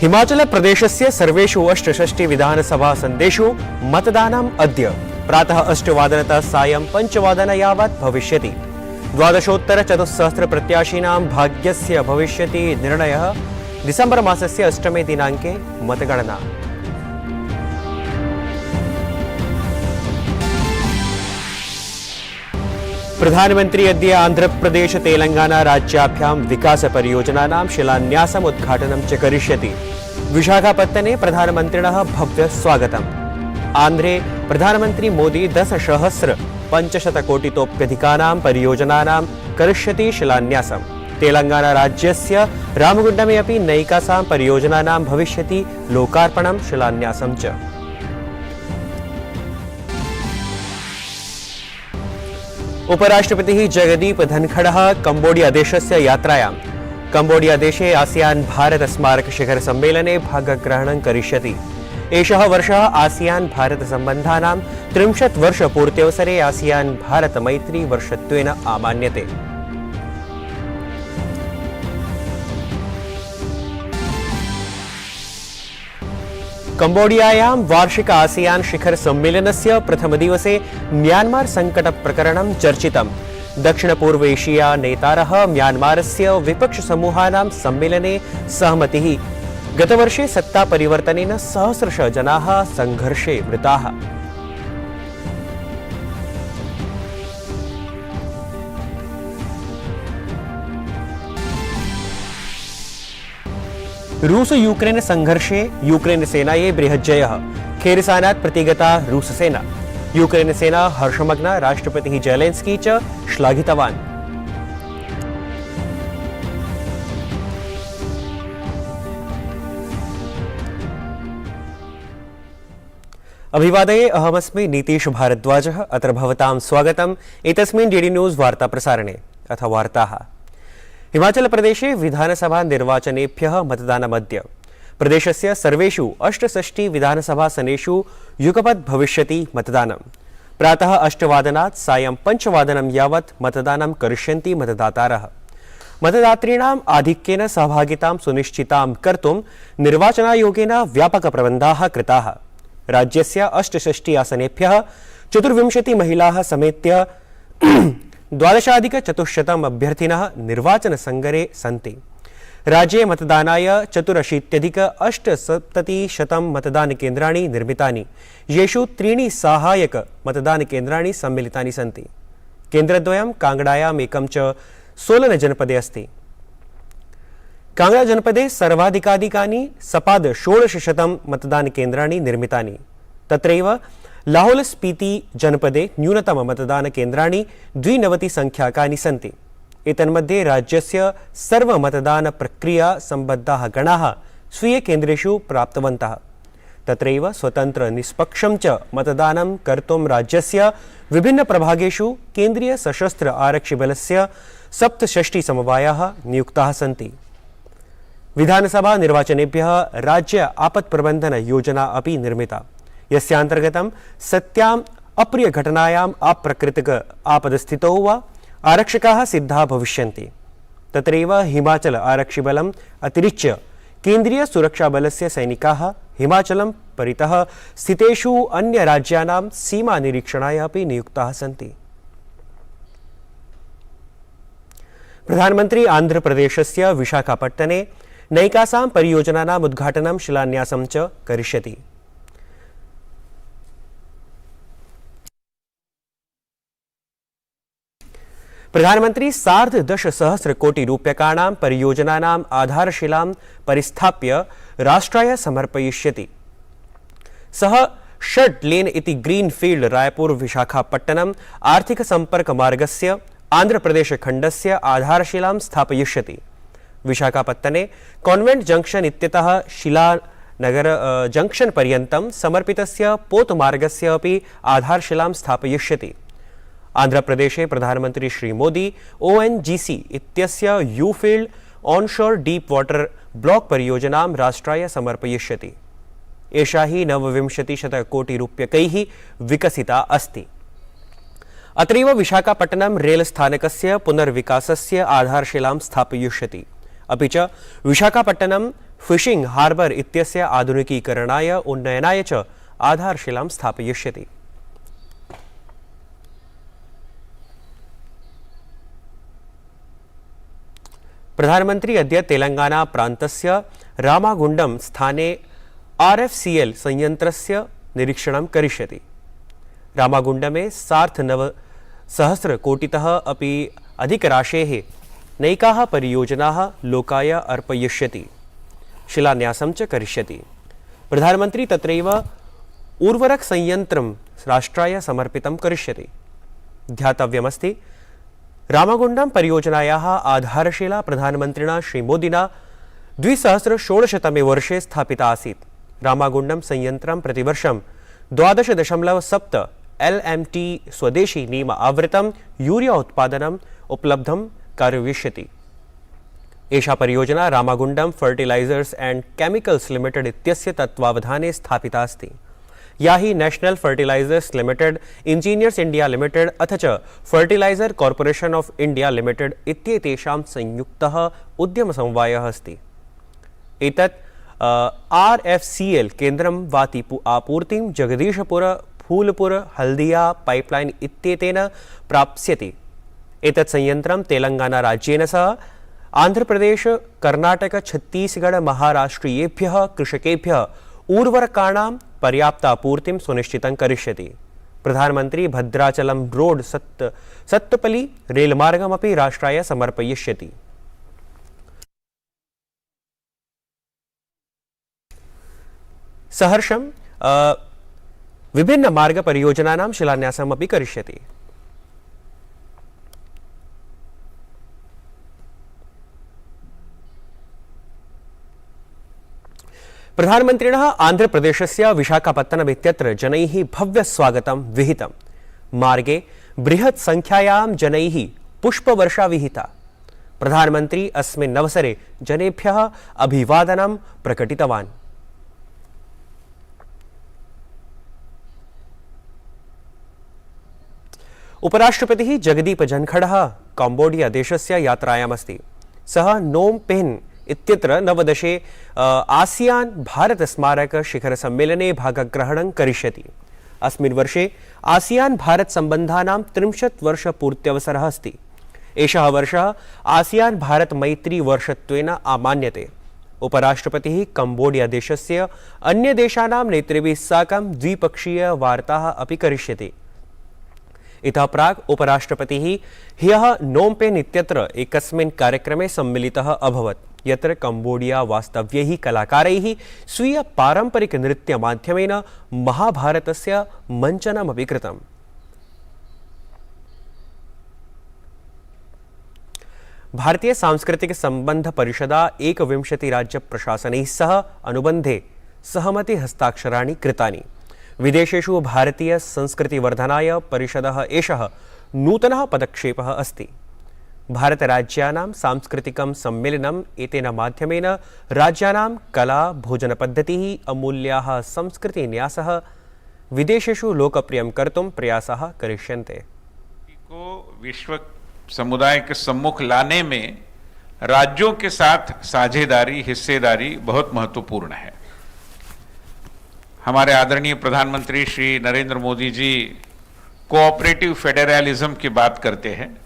हिमाचल प्रदेशस्य सर्वेषु 68 विधानसभासन्देषु मतदानम् अद्य प्रातः 8:00 सायं 5:00 यावत् भविष्यति। 12,400 प्रत्याशिनां भाग्यस्य भविष्यति निर्णयः। डिसेम्बर मासस्य 8मे दिनाङ्के मतगणना। प्रधानमंत्री अद्य आंध्रप्रदेश तेलंगाना राज्याभ्यां विकास परियोजनानां शिलान्यासम् उद्घाटनं च करिष्यति। विशाखापत्तने प्रधानमन्त्रिणः भव्य स्वागतम्। आंध्रे प्रधानमंत्री मोदी 10,500 कोटितोप्यधिकानां परियोजनानां करिष्यति शिलान्यासम्। तेलंगाना राज्यस्य रामगुण्डमे अपि नैकासां परियोजनानां भविष्यति लोकार्पणं शिलान्यासं च। उपराष्ट्रपतिः जगदीप धनखडः कंबोडिया देशस्य यात्रायां कंबोडिया देशे आसियान भारत स्मारक शिखर सम्मेलने भागग्रहणं करिष्यति। एषः वर्षः आसियान भारत सम्बन्धानां 30 वर्षपूर्त्यवसरे आसियान भारत मैत्री वर्षत्वेन आमान्यते। कंबोडियायां वार्षिक आसियान शिखर सम्मेलनस्य प्रथमदिवसे म्यांमार संकट प्रकरणं चर्चितम्। दक्षिण-पूर्व एशिया नेतारः म्यांमारस्य विपक्ष समूहानां सम्मेलने सहमतिः। गतवर्षे सत्ता परिवर्तनेन सहस्रशः जनाः संघर्षे मृताः। रूस यूक्रेन संघर्षे यूक्रेन सेनायै बृहज्जयः। खेरसानात् प्रतिगता रूस सेना। यूक्रेन सेना हर्षमग्ना राष्ट्रपतिः जेलेन्स्की च श्लाघितवान्। अभिवादये, अहमस्मि नीतीश भारद्वाजः। अत्र भवतां स्वागतम् एतस्मिन् डीडी न्यूज़ वार्ता प्रसारणे। अथ वार्ताः। हिमाचल प्रदेशे विधानसभा निर्वाचनेभ्यः मतदानमद्य। प्रदेशस्य सर्वेषु 68 विधानसभासनेषु युगपत् भविष्यति मतदानम्। प्रातः 8:00 सायं 5:00 यावत् मतदानं करिष्यन्ति मतदातारः। मतदातॄणाम् आधिक्येन सहभागितां सुनिश्चितां कर्तुं निर्वाचनायोगेन व्यापकप्रबन्धाः कृताः। राज्यस्य 68 आसनेभ्यः 24 महिलाः समेत्य 12,400 अभ्यर्थिनः निर्वाचनसङ्गरे सन्ति। राज्ये मतदानाय 84,870 मतदानकेन्द्राणि निर्मितानि, येषु 3 सहायक मतदानकेन्द्राणि सम्मिलितानि सन्ति। केन्द्रद्वयं कांगड़ायाम् एकं च सोलन जनपदे अस्ति। कांगड़ा जनपदे सर्वाधिकाधिकानि सपाद 1600 मतदानकेन्द्राणि निर्मितानि। तत्रैव लाहौल स्पीति जनपदे न्यूनतम मतदानकेन्द्राणि 92 संख्याकानि सन्ति। एतन्मध्ये राज्यस्य सर्व मतदान प्रक्रिया सम्बद्धाः गणाः स्वीय केन्द्रेषु प्राप्तवन्तः। तत्रैव स्वतन्त्र निष्पक्षं च मतदानं कर्तुं राज्यस्य विभिन्न प्रभागेषु केन्द्रीय सशस्त्र आरक्षिबलस्य 67 समवायाः नियुक्ताः सन्ति। विधानसभा निर्वाचनेभ्यः राज्य आपत् प्रबन्धन योजना अपि निर्मिता, यस्यान्तर्गतं सत्याम् अप्रिय घटनायाम् अप्राकृतिक आपदस्थितौ वा आरक्षकाः सिद्धाः भविष्यन्ति। तत्रैव हिमाचल आरक्षिबलम् अतिरिच्य केन्द्रीय सुरक्षाबलस्य सैनिकाः हिमाचलं परितः स्थितेषु अन्य राज्यानां सीमा निरीक्षणाय अपि नियुक्ताः सन्ति। प्रधानमन्त्री आन्ध्रप्रदेशस्य विशाखापट्टने नैकासां परियोजनानाम् उद्घाटनं शिलान्यासं च करिष्यति। प्रधानमंत्री 10,500 कोटि रूप्यकाणां परियोजनानाम् आधारशिलां परिस्थाप्य राष्ट्राय समर्पयिष्यति। सः 6 लेन इति ग्रीनफील्ड रायपुर विशाखापट्टनम आर्थिक संपर्क मार्गस्य आंध्रप्रदेश खण्डस्य आधारशिलां स्थापयिष्यति। विशाखापत्तने कॉन्वेंट जंक्शन इत्यतः शिलानगर जंक्शन पर्यन्तं समर्पितस्य पोत मार्गस्य अपि आधारशिलां स्थापयिष्यति। आंध्रप्रदेशे प्रधानमंत्री श्री मोदी ONGC इत्यस्य यूफील्ड ऑनशोर डीप वाटर ब्लॉक परियोजनां राष्ट्राय समर्पयिष्यति। एषा हि 29 कोटि रूप्यकैः विकसिता अस्ति। अत्रैव विशाखापट्टनम रेल स्थानकस्य पुनर्विकासस्य आधारशिलां स्थापयिष्यति। अपि च विशाखापट्टनम फिशिंग हार्बर इत्यस्य आधुनिकीकरणाय उन्नयनाय च आधारशिलां स्थापयिष्यति। प्रधानमंत्री अद्य तेलंगाना प्रान्तस्य रामागुंडम स्थाने RFCL संयंत्रस्य निरीक्षणं करिष्यति। रामागुंडमे सार्धनवसहस्रकोटितः अपि अधिकराशेः नैकाः परियोजनाः लोकाय अर्पयिष्यति, शिलान्यासं च करिष्यति। प्रधानमंत्री तत्रैव उर्वरक संयंत्रं राष्ट्राय समर्पितं करिष्यति। ध्यातव्यमस्ति रामागुंडम परियोजनायाः आधारशिला प्रधानमन्त्रिणा श्रीमोदिना 2016तमे वर्षे स्थापिता आसीत्। रामागुंडम संयंत्रं प्रतिवर्षं 12.7 LMT स्वदेशी नीम आवृतं यूरिया उत्पादनम् उपलब्धं कारयिष्यति। एषा परियोजना Ramagundam fertilizers and chemicals limited इत्यस्य तत्वावधाने स्थापिता अस्ति, या हि national fertilizers limited, engineers India limited अथ च fertilizer corporation of India limited इत्येतेषां संयुक्तः उद्यमसमवायः अस्ति। एतत् RFCL केन्द्रं वाति आपूर्तिं जगदीशपुर फूलपुर हल्दिया पाइपलाइन इत्येतेन प्राप्स्यति। एतत् संयंत्रं तेलंगाना राज्येन सह आंध्रप्रदेश, कर्नाटक, छत्तीसगढ़, महाराष्ट्रीयेभ्यः कृषकेभ्यः उर्वरकाणां पर्याप्तापूर्तिं सुनिश्चितं करिष्यति। प्रधानमंत्री भद्राचलं रोड सत्तपल्ली रेलमार्गमपि राष्ट्राय समर्पयिष्यति। सहर्षं विभिन्न मार्ग परियोजनानां शिलान्यासमपि करिष्यति। प्रधानमन्त्रिणः आन्ध्रप्रदेशस्य विशाखापत्तनम इत्यत्र जनैः भव्य स्वागतं विहितं। मार्गे बृहत् संख्यायां जनैः पुष्पवर्षा विहिता। प्रधानमन्त्री अस्मिन् अवसरे जनेभ्यः अभिवादनं प्रकटितवान्। उपराष्ट्रपतिः जगदीप धनखडः काम्बोडिया देशस्य यात्रायामस्ति। सः नोम पेन् इत्यत्र नवदशे आसियान भारत स्मारक शिखर सम्मेलने भागग्रहणं करिष्यति। अस्मिन् वर्षे आसियान भारत सम्बन्धानां 30 वर्षपूर्त्यवसरः अस्ति। एषः वर्षः आसियान भारत मैत्री वर्षत्वेन आमान्यते। उपराष्ट्रपतिः काम्बोडिया देशस्य अन्य देशानां नेतृभिः साकं द्विपक्षीय वार्ताः अपि करिष्यति। इतः प्राक् उपराष्ट्रपतिः ह्यः नोम पेन् इत्यत्र एकस्मिन् कार्यक्रमे सम्मिलितः अभवत्, यत्र काम्बोडिया वास्तव्यैः कलाकारैः स्वीय पारंपरिक नृत्य माध्यमेन महाभारतस्य मञ्चनमपि कृतम्। भारतीय सांस्कृतिक संबंध परिषदा 21 राज्य प्रशासनैः सह अनुबन्धे सहमति हस्ताक्षराणि कृतानि। विदेशेषु भारतीय संस्कृति वर्धनाय परिषदः एषः नूतनः पदक्षेपः अस्ति। भारत राज्यानां सांस्कृतिकं सम्मेलनम् एतेन माध्यमेन राज्यानां कला, भोजन पद्धतिः, अमूल्याः संस्कृतिन्यासः विदेशेषु लोकप्रियं कर्तुं प्रयासाः करिष्यन्ते। को विश्व समुदाय के सम्मुख लाने में राज्यों के साथ साझेदारी, हिस्सेदारी बहुत महत्वपूर्ण है। हमारे आदरणीय प्रधानमंत्री श्री नरेंद्र मोदी जी कोऑपरेटिव फेडरलिज्म की बात करते हैं।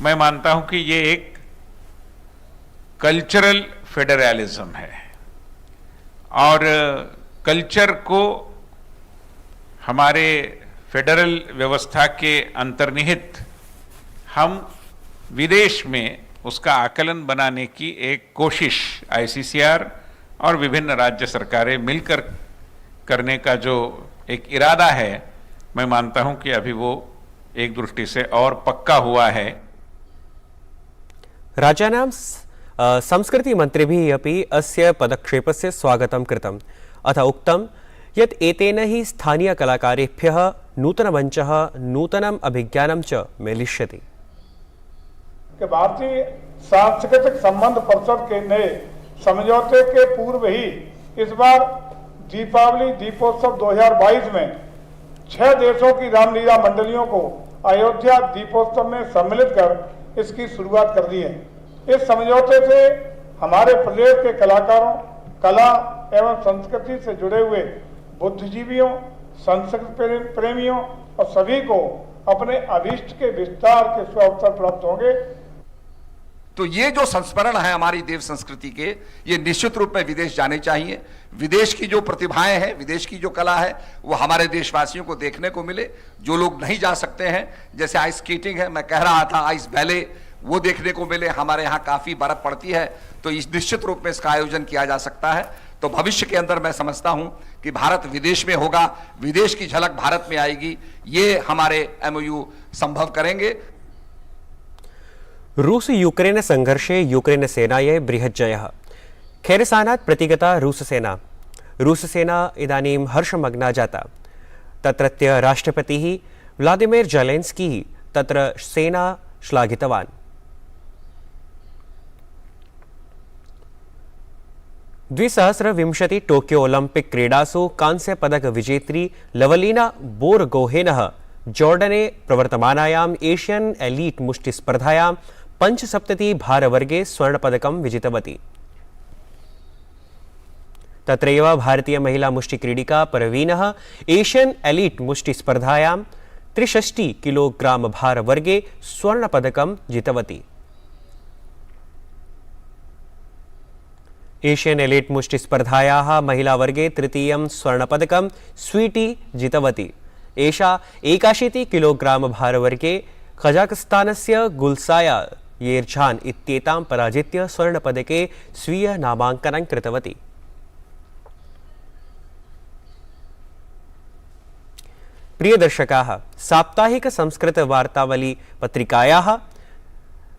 मैं मानता हूं कि ये एक कल्चरल फेडरलिज्म है और कल्चर को हमारे फेडरल व्यवस्था के अंतर्निहित हम विदेश में उसका आकलन बनाने की एक कोशिश ICCR और विभिन्न राज्य सरकारें मिलकर करने का जो एक इरादा है, मैं मानता हूं कि अभी वो एक दृष्टि से और पक्का हुआ है। राज्यानां संस्कृति मन्त्रिभिः अपि अस्य पदक्षेपस्य स्वागतं कृतम्। अथ उक्तं यत् एतेन हि स्थानीय कलाकारेभ्यः नूतनमञ्चः, नूतनम् अभिज्ञानं च मेलिष्यति। भारतीय सांस्कृतिक संबंध परिषद के नए समझौते के पूर्व ही इस बार दीपावली दीपोत्सव 2022 में 6 देशों की रामलीला मंडलियों को अयोध्या दीपोत्सव में सम्मिलित कर इसकी शुरुआत कर दी है। इस समझौते से हमारे प्रदेश के कलाकारों, कला एवं संस्कृति से जुड़े हुए बुद्धिजीवियों, संस्कृत प्रेमियों और सभी को अपने अभीष्ट के विस्तार के सुअवसर प्राप्त होंगे। तो ये जो संस्मरण है हमारी देव संस्कृति के, ये निश्चित रूप में विदेश जाने चाहिए। विदेश की जो प्रतिभाएं हैं, विदेश की जो कला है, वो हमारे देशवासियों को देखने को मिले। जो लोग नहीं जा सकते हैं, जैसे आइस स्केटिंग है, मैं कह रहा था आइस बैले, वो देखने को मिले। हमारे यहाँ काफी बर्फ पड़ती है, तो इस निश्चित रूप में इसका आयोजन किया जा सकता है। तो भविष्य के अंदर मैं समझता हूं कि भारत विदेश में होगा, विदेश की झलक भारत में आएगी। ये हमारे एमओयू संभव करेंगे। रूस यूक्रेन संघर्षे यूक्रेन सेनायै बृहज्जयः। खेरसानात् प्रतिगता रूससेना इदानीं हर्षमग्ना जाता। तत्रत्य राष्ट्रपतिः व्लादिमीर् ज़ेलेन्स्की तत्र सेना श्लाघितवान्। 2020 टोक्यो ओलंपिक क्रीडासु कांस्य पदक विजेत्री लवलीना बोरगोहेनः जॉर्डने प्रवर्तमानायाम् एशियन एलीट मुष्टिस्पर्धायां 75 भारवर्गे स्वर्णपदकं विजितवती। तत्रैव भारतीय महिला मुष्टिक्रीडिका परवीनः एशियन एलीट मुष्टिस्पर्धायां 63 किलोग्राम भारवर्गे स्वर्णपदकं जितवती। एशियन एलीट मुष्टिस्पर्धायाः महिलावर्गे तृतीयं स्वर्णपदकं स्वीटी जितवती। एषा 81 किलोग्राम भारवर्गे कजाकस्तानस्य गुल्साया येर्झान इत्येतां पराजित्य स्वर्णपदके स्वीय नामाङ्कनं कृतवती। प्रिय दर्शकाः, साप्ताहिक संस्कृत वार्तावली पत्रिकायाः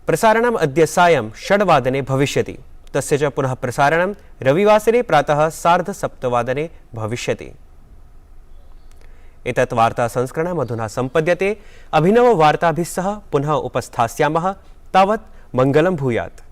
प्रसारणम् अद्य सायं 6 भविष्यति। तस्य च पुनः प्रसारणं रविवासरे प्रातः 7:30 भविष्यति। एतत् वार्ता संस्करणम् अधुना सम्पद्यते। अभिनव वार्ताभिः सह पुनः उपस्थास्यामः। तावत् मङ्गलं भूयात्।